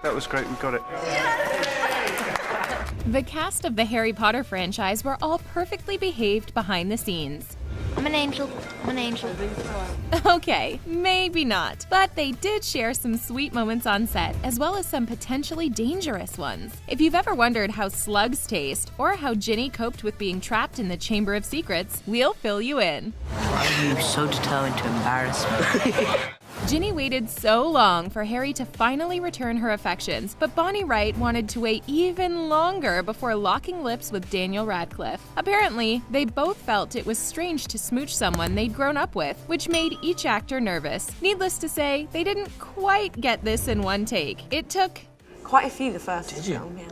That was great, we got it. The cast of the Harry Potter franchise were all perfectly behaved behind the scenes. I'm an angel. I'm an angel. Okay, maybe not, but they did share some sweet moments on set, as well as some potentially dangerous ones. If you've ever wondered how slugs taste, or how Ginny coped with being trapped in the Chamber of Secrets, we'll fill you in. Why are you so determined to embarrass me? Ginny waited so long for Harry to finally return her affections, but Bonnie Wright wanted to wait even longer before locking lips with Daniel Radcliffe. Apparently, they both felt it was strange to smooch someone they'd grown up with, which made each actor nervous. Needless to say, they didn't quite get this in one take. It took quite a few the first film, yeah.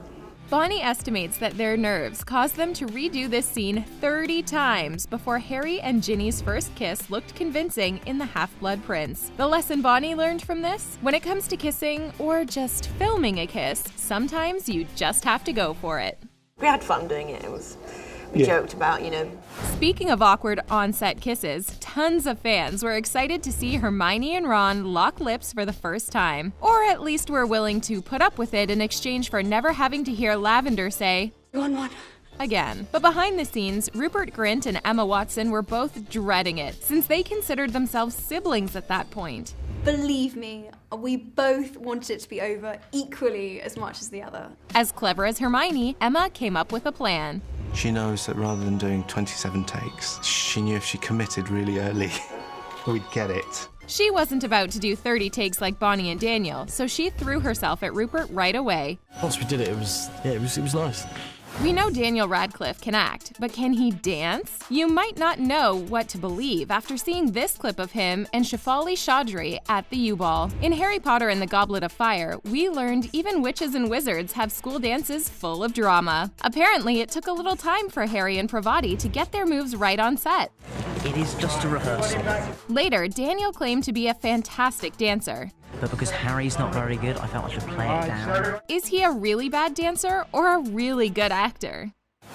Bonnie estimates that their nerves caused them to redo this scene 30 times before Harry and Ginny's first kiss looked convincing in The Half-Blood Prince. The lesson Bonnie learned from this? When it comes to kissing, or just filming a kiss, sometimes you just have to go for it. We had fun doing it. We joked about, Speaking of awkward on-set kisses, tons of fans were excited to see Hermione and Ron lock lips for the first time. Or at least were willing to put up with it in exchange for never having to hear Lavender say, "Go on, one." Again. But behind the scenes, Rupert Grint and Emma Watson were both dreading it, since they considered themselves siblings at that point. Believe me, we both wanted it to be over equally as much as the other. As clever as Hermione, Emma came up with a plan. She knows that rather than doing 27 takes, she knew if she committed really early, we'd get it. She wasn't about to do 30 takes like Bonnie and Daniel, so she threw herself at Rupert right away. Once we did it, it was nice. We know Daniel Radcliffe can act, but can he dance? You might not know what to believe after seeing this clip of him and Shefali Chaudhry at the U-Ball. In Harry Potter and the Goblet of Fire, we learned even witches and wizards have school dances full of drama. Apparently, it took a little time for Harry and Pravati to get their moves right on set. It is just a rehearsal. Later, Daniel claimed to be a fantastic dancer. But because Harry's not very good, I felt I should play it down. Is he a really bad dancer or a really good actor?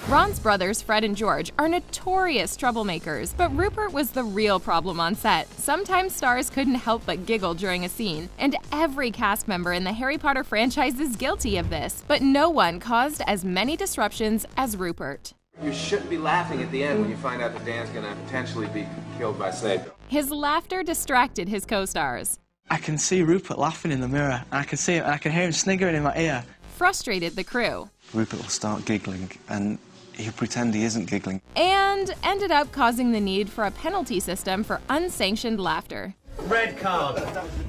Ron's brothers, Fred and George, are notorious troublemakers, but Rupert was the real problem on set. Sometimes stars couldn't help but giggle during a scene, and every cast member in the Harry Potter franchise is guilty of this, but no one caused as many disruptions as Rupert. You shouldn't be laughing at the end when you find out that Dan's gonna potentially be killed by Snape. His laughter distracted his co-stars. I can see Rupert laughing in the mirror, and I can see him, and I can hear him sniggering in my ear. Frustrated the crew. Rupert will start giggling, and he'll pretend he isn't giggling. And ended up causing the need for a penalty system for unsanctioned laughter. Red card.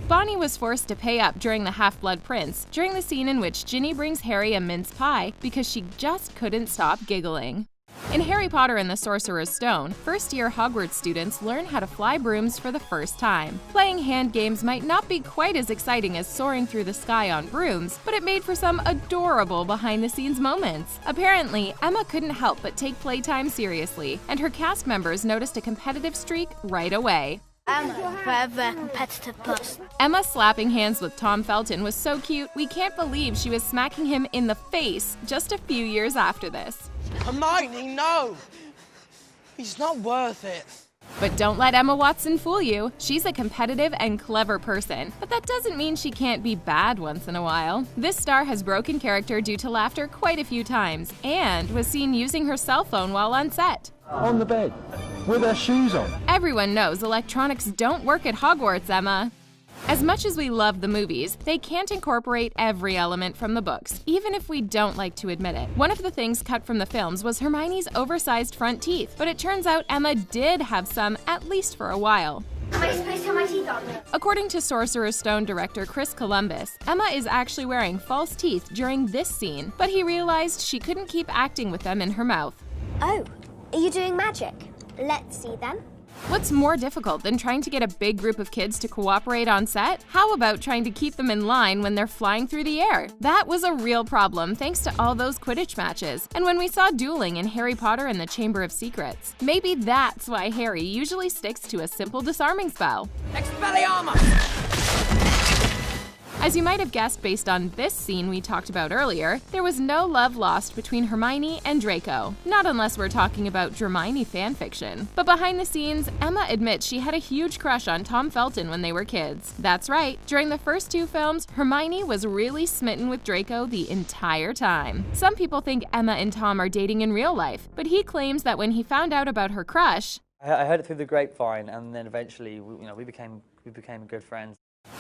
Bonnie was forced to pay up during the Half-Blood Prince, during the scene in which Ginny brings Harry a mince pie because she just couldn't stop giggling. In Harry Potter and the Sorcerer's Stone, first-year Hogwarts students learn how to fly brooms for the first time. Playing hand games might not be quite as exciting as soaring through the sky on brooms, but it made for some adorable behind-the-scenes moments. Apparently, Emma couldn't help but take playtime seriously, and her cast members noticed a competitive streak right away. I'm a very competitive person. Emma slapping hands with Tom Felton was so cute, we can't believe she was smacking him in the face just a few years after this. Hermione, no! He's not worth it. But don't let Emma Watson fool you. She's a competitive and clever person, but that doesn't mean she can't be bad once in a while. This star has broken character due to laughter quite a few times, and was seen using her cell phone while on set. On the bed, with her shoes on. Everyone knows electronics don't work at Hogwarts, Emma. As much as we love the movies, they can't incorporate every element from the books, even if we don't like to admit it. One of the things cut from the films was Hermione's oversized front teeth, but it turns out Emma did have some, at least for a while. Am I supposed to have my teeth on? According to Sorcerer's Stone director Chris Columbus, Emma is actually wearing false teeth during this scene, but he realized she couldn't keep acting with them in her mouth. Oh, are you doing magic? Let's see then. What's more difficult than trying to get a big group of kids to cooperate on set? How about trying to keep them in line when they're flying through the air? That was a real problem thanks to all those Quidditch matches, and when we saw dueling in Harry Potter and the Chamber of Secrets. Maybe that's why Harry usually sticks to a simple disarming spell. Expelliarmus! As you might have guessed based on this scene we talked about earlier, there was no love lost between Hermione and Draco. Not unless we're talking about Dramini fanfiction. But behind the scenes, Emma admits she had a huge crush on Tom Felton when they were kids. That's right, during the first 2 films, Hermione was really smitten with Draco the entire time. Some people think Emma and Tom are dating in real life, but he claims that when he found out about her crush, I heard it through the grapevine, and then eventually, we became good friends.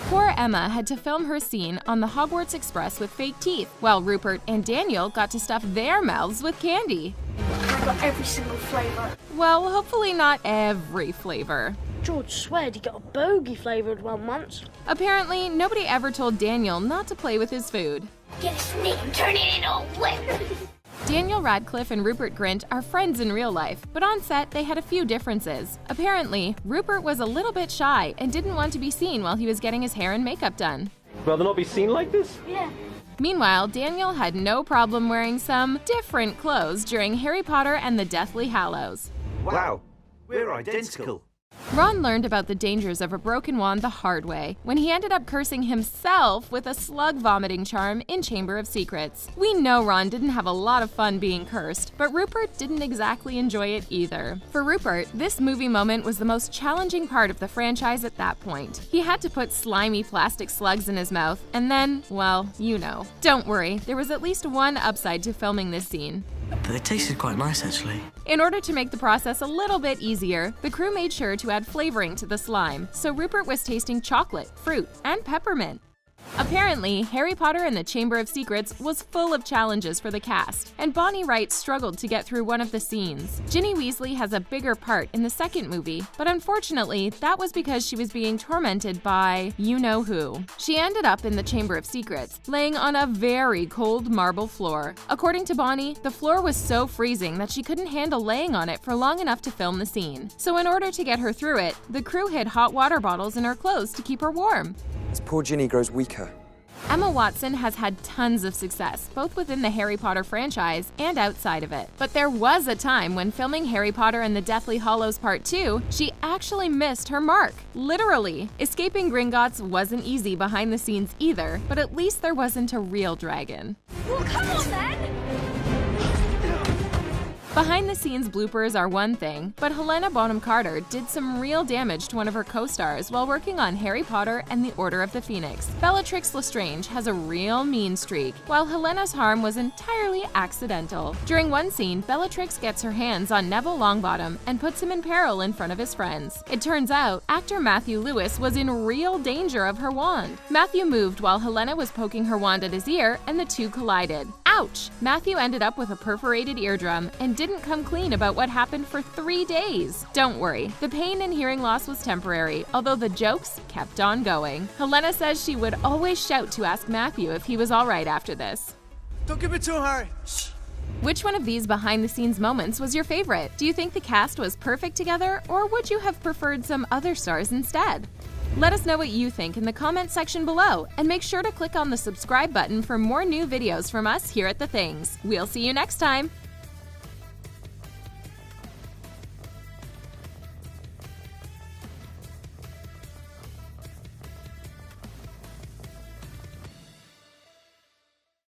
Poor Emma had to film her scene on the Hogwarts Express with fake teeth, while Rupert and Daniel got to stuff their mouths with candy. I got every single flavour. Well, hopefully not every flavor. George sweared he got a bogey flavoured one once. Apparently, nobody ever told Daniel not to play with his food. Get a snake and turn it into a whip. Daniel Radcliffe and Rupert Grint are friends in real life, but on set they had a few differences. Apparently, Rupert was a little bit shy and didn't want to be seen while he was getting his hair and makeup done. Rather not be seen like this? Yeah. Meanwhile, Daniel had no problem wearing some different clothes during Harry Potter and the Deathly Hallows. Wow, we're identical. Ron learned about the dangers of a broken wand the hard way, when he ended up cursing himself with a slug vomiting charm in Chamber of Secrets. We know Ron didn't have a lot of fun being cursed, but Rupert didn't exactly enjoy it either. For Rupert, this movie moment was the most challenging part of the franchise at that point. He had to put slimy plastic slugs in his mouth, and then, well, you know. Don't worry, there was at least one upside to filming this scene. But they tasted quite nice, actually. In order to make the process a little bit easier, the crew made sure to add flavoring to the slime, so Rupert was tasting chocolate, fruit, and peppermint. Apparently, Harry Potter and the Chamber of Secrets was full of challenges for the cast, and Bonnie Wright struggled to get through one of the scenes. Ginny Weasley has a bigger part in the second movie, but unfortunately, that was because she was being tormented by you-know-who. She ended up in the Chamber of Secrets, laying on a very cold marble floor. According to Bonnie, the floor was so freezing that she couldn't handle laying on it for long enough to film the scene. So in order to get her through it, the crew hid hot water bottles in her clothes to keep her warm. As poor Ginny grows weaker. Emma Watson has had tons of success, both within the Harry Potter franchise and outside of it. But there was a time when filming Harry Potter and the Deathly Hallows Part 2, she actually missed her mark. Literally. Escaping Gringotts wasn't easy behind the scenes either, but at least there wasn't a real dragon. Well, come on then! Behind-the-scenes bloopers are one thing, but Helena Bonham Carter did some real damage to one of her co-stars while working on Harry Potter and the Order of the Phoenix. Bellatrix Lestrange has a real mean streak, while Helena's harm was entirely accidental. During one scene, Bellatrix gets her hands on Neville Longbottom and puts him in peril in front of his friends. It turns out, actor Matthew Lewis was in real danger of her wand. Matthew moved while Helena was poking her wand at his ear, and the two collided. Ouch! Matthew ended up with a perforated eardrum and didn't come clean about what happened for 3 days. Don't worry, the pain and hearing loss was temporary, although the jokes kept on going. Helena says she would always shout to ask Matthew if he was alright after this. Don't give it to her! Shh. Which one of these behind-the-scenes moments was your favorite? Do you think the cast was perfect together, or would you have preferred some other stars instead? Let us know what you think in the comment section below, and make sure to click on the subscribe button for more new videos from us here at The Things. We'll see you next time!